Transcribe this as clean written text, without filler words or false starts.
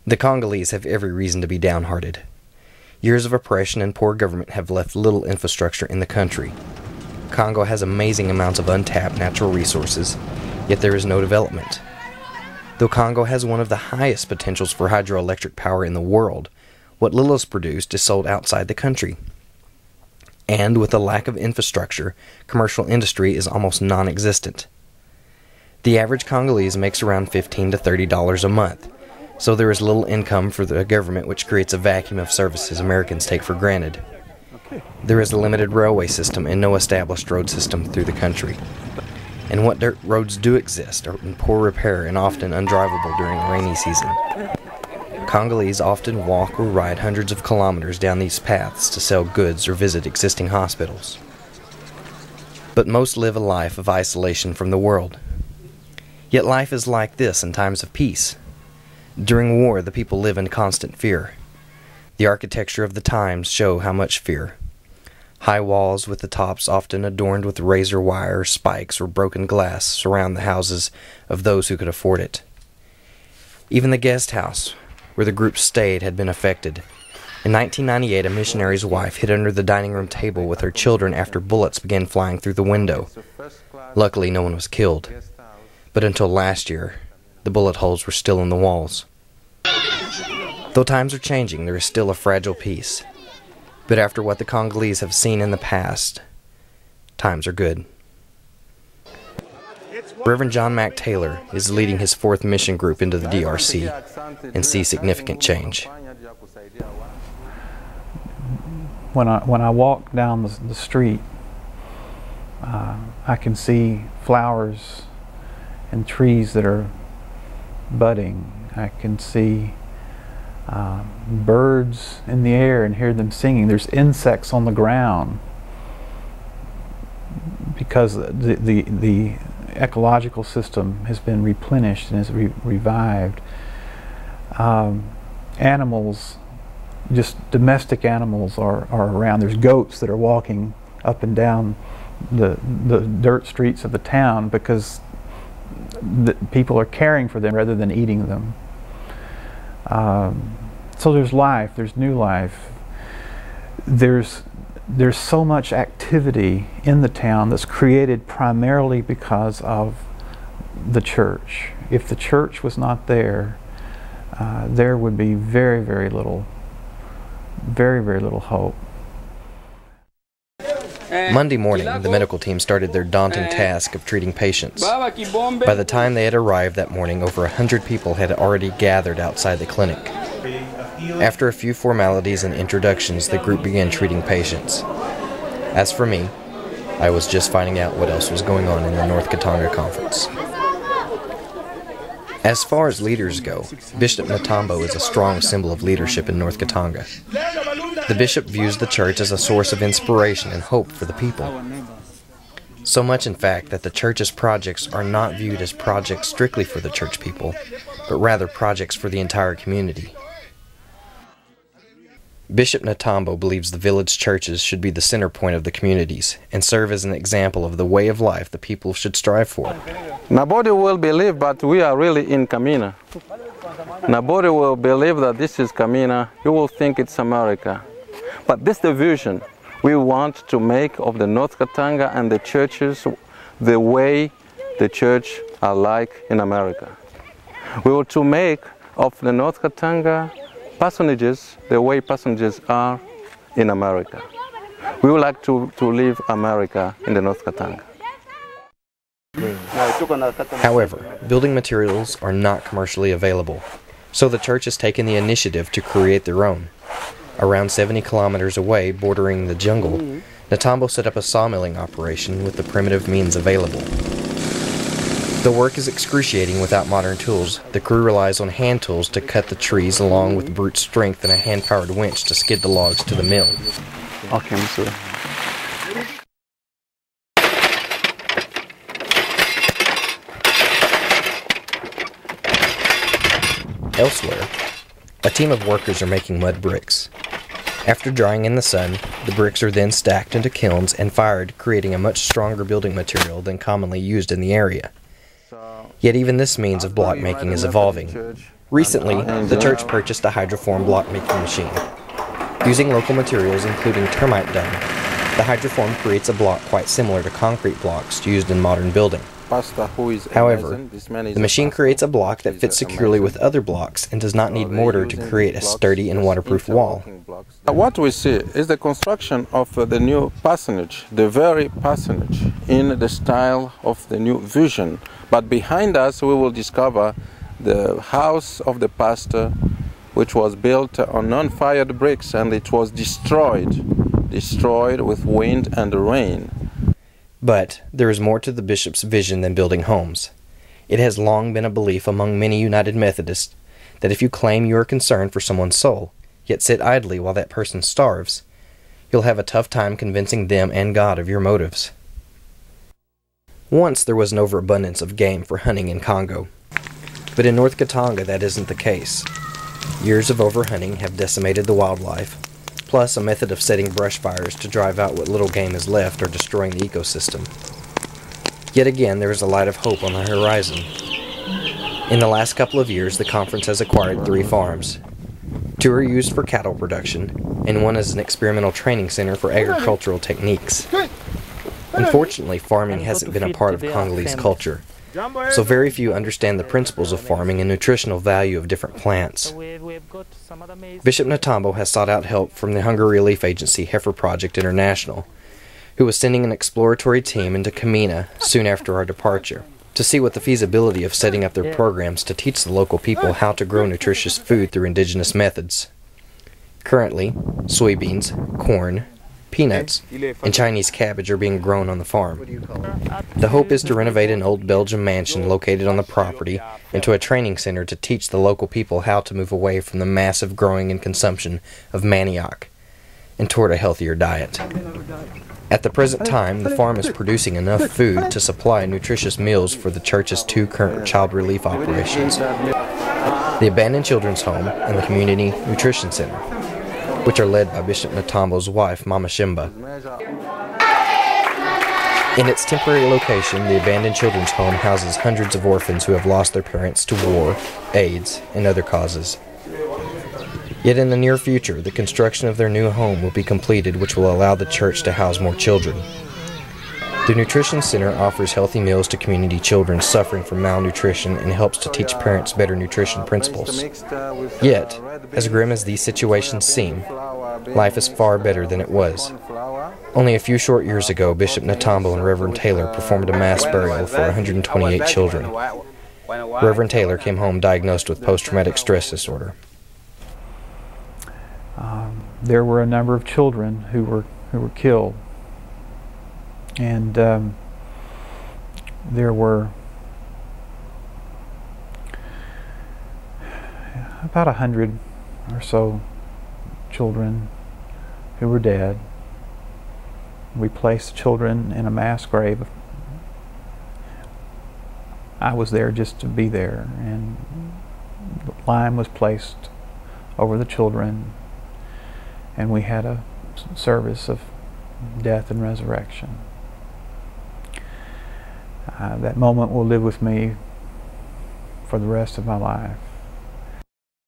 The Congolese have every reason to be downhearted. Years of oppression and poor government have left little infrastructure in the country. Congo has amazing amounts of untapped natural resources, yet there is no development. Though Congo has one of the highest potentials for hydroelectric power in the world, what little is produced is sold outside the country. And with a lack of infrastructure, commercial industry is almost non-existent. The average Congolese makes around $15 to $30 a month, so there is little income for the government, which creates a vacuum of services Americans take for granted. There is a limited railway system and no established road system through the country. And what dirt roads do exist are in poor repair and often undrivable during the rainy season. Congolese often walk or ride hundreds of kilometers down these paths to sell goods or visit existing hospitals. But most live a life of isolation from the world. Yet life is like this in times of peace. During war, the people live in constant fear. The architecture of the times show how much fear. High walls with the tops often adorned with razor wire, spikes, or broken glass surround the houses of those who could afford it. Even the guest house where the group stayed had been affected. In 1998, a missionary's wife hid under the dining room table with her children after bullets began flying through the window. Luckily, no one was killed. But until last year, the bullet holes were still in the walls. Though times are changing, there is still a fragile peace. But after what the Congolese have seen in the past, times are good. Reverend John Mack Taylor is leading his 4th mission group into the DRC and sees significant change. When I walk down the street, I can see flowers and trees that are budding. I can see birds in the air and hear them singing. There's insects on the ground because the ecological system has been replenished and is revived. Animals, just domestic animals are around. There's goats that are walking up and down the dirt streets of the town because people are caring for them rather than eating them. So there's life, there's new life. There's so much activity in the town that's created primarily because of the church. If the church was not there, there would be very, very little hope. Monday morning, the medical team started their daunting task of treating patients. By the time they had arrived that morning, over 100 people had already gathered outside the clinic. After a few formalities and introductions, the group began treating patients. As for me, I was just finding out what else was going on in the North Katanga Conference. As far as leaders go, Bishop Natambo is a strong symbol of leadership in North Katanga. The bishop views the church as a source of inspiration and hope for the people. So much, in fact, that the church's projects are not viewed as projects strictly for the church people, but rather projects for the entire community. Bishop Natambo believes the village churches should be the center point of the communities and serve as an example of the way of life the people should strive for. Nobody will believe, but we are really in Kamina. Nobody will believe that this is Kamina. You will think it's America. But this is the vision we want to make of the North Katanga and the churches the way the church are like in America. We want to make of the North Katanga personages the way personages are in America. We would like to live America in the North Katanga. However, building materials are not commercially available, so the church has taken the initiative to create their own. Around 70 kilometers away, bordering the jungle, Natambo set up a sawmilling operation with the primitive means available. The work is excruciating without modern tools. The crew relies on hand tools to cut the trees along with brute strength and a hand-powered winch to skid the logs to the mill. Okay, Mr. Elsewhere, a team of workers are making mud bricks. After drying in the sun, the bricks are then stacked into kilns and fired, creating a much stronger building material than commonly used in the area. Yet even this means of block making is evolving. Recently, the church purchased a hydroform block making machine. Using local materials including termite dung, the hydroform creates a block quite similar to concrete blocks used in modern building. However, the machine creates a block that fits securely with other blocks and does not need mortar to create a sturdy and waterproof wall. What we see is the construction of the new parsonage, the very parsonage, in the style of the new vision. But behind us we will discover the house of the pastor, which was built on non-fired bricks, and it was destroyed with wind and rain. But there is more to the bishop's vision than building homes. It has long been a belief among many United Methodists that if you claim you are concerned for someone's soul, yet sit idly while that person starves, you'll have a tough time convincing them and God of your motives. Once there was an overabundance of game for hunting in Congo, but in North Katanga that isn't the case. Years of overhunting have decimated the wildlife, plus a method of setting brush fires to drive out what little game is left are destroying the ecosystem. Yet again, there is a light of hope on the horizon. In the last couple of years, the conference has acquired 3 farms. 2 are used for cattle production, and 1 is an experimental training center for agricultural techniques. Unfortunately, farming hasn't been a part of Congolese culture, so very few understand the principles of farming and nutritional value of different plants. Bishop Natambo has sought out help from the hunger relief agency Heifer Project International, who was sending an exploratory team into Kamina soon after our departure, to see what the feasibility of setting up their programs to teach the local people how to grow nutritious food through indigenous methods. Currently, soybeans, corn, peanuts, and Chinese cabbage are being grown on the farm. The hope is to renovate an old Belgian mansion located on the property into a training center to teach the local people how to move away from the massive growing and consumption of manioc and toward a healthier diet. At the present time, the farm is producing enough food to supply nutritious meals for the church's 2 current child relief operations, the Abandoned Children's Home and the Community Nutrition Center, which are led by Bishop Natambo's wife, Mama Shimba. In its temporary location, the Abandoned Children's Home houses hundreds of orphans who have lost their parents to war, AIDS, and other causes. Yet in the near future, the construction of their new home will be completed, which will allow the church to house more children. The Nutrition Center offers healthy meals to community children suffering from malnutrition and helps to teach parents better nutrition principles. Yet, as grim as these situations seem, life is far better than it was. Only a few short years ago, Bishop Natambo and Reverend Taylor performed a mass burial for 128 children. Reverend Taylor came home diagnosed with post-traumatic stress disorder. There were a number of children who were killed. And there were about 100 or so children who were dead. We placed children in a mass grave. I was there just to be there, and the lime was placed over the children, and we had a service of death and resurrection. That moment will live with me for the rest of my life.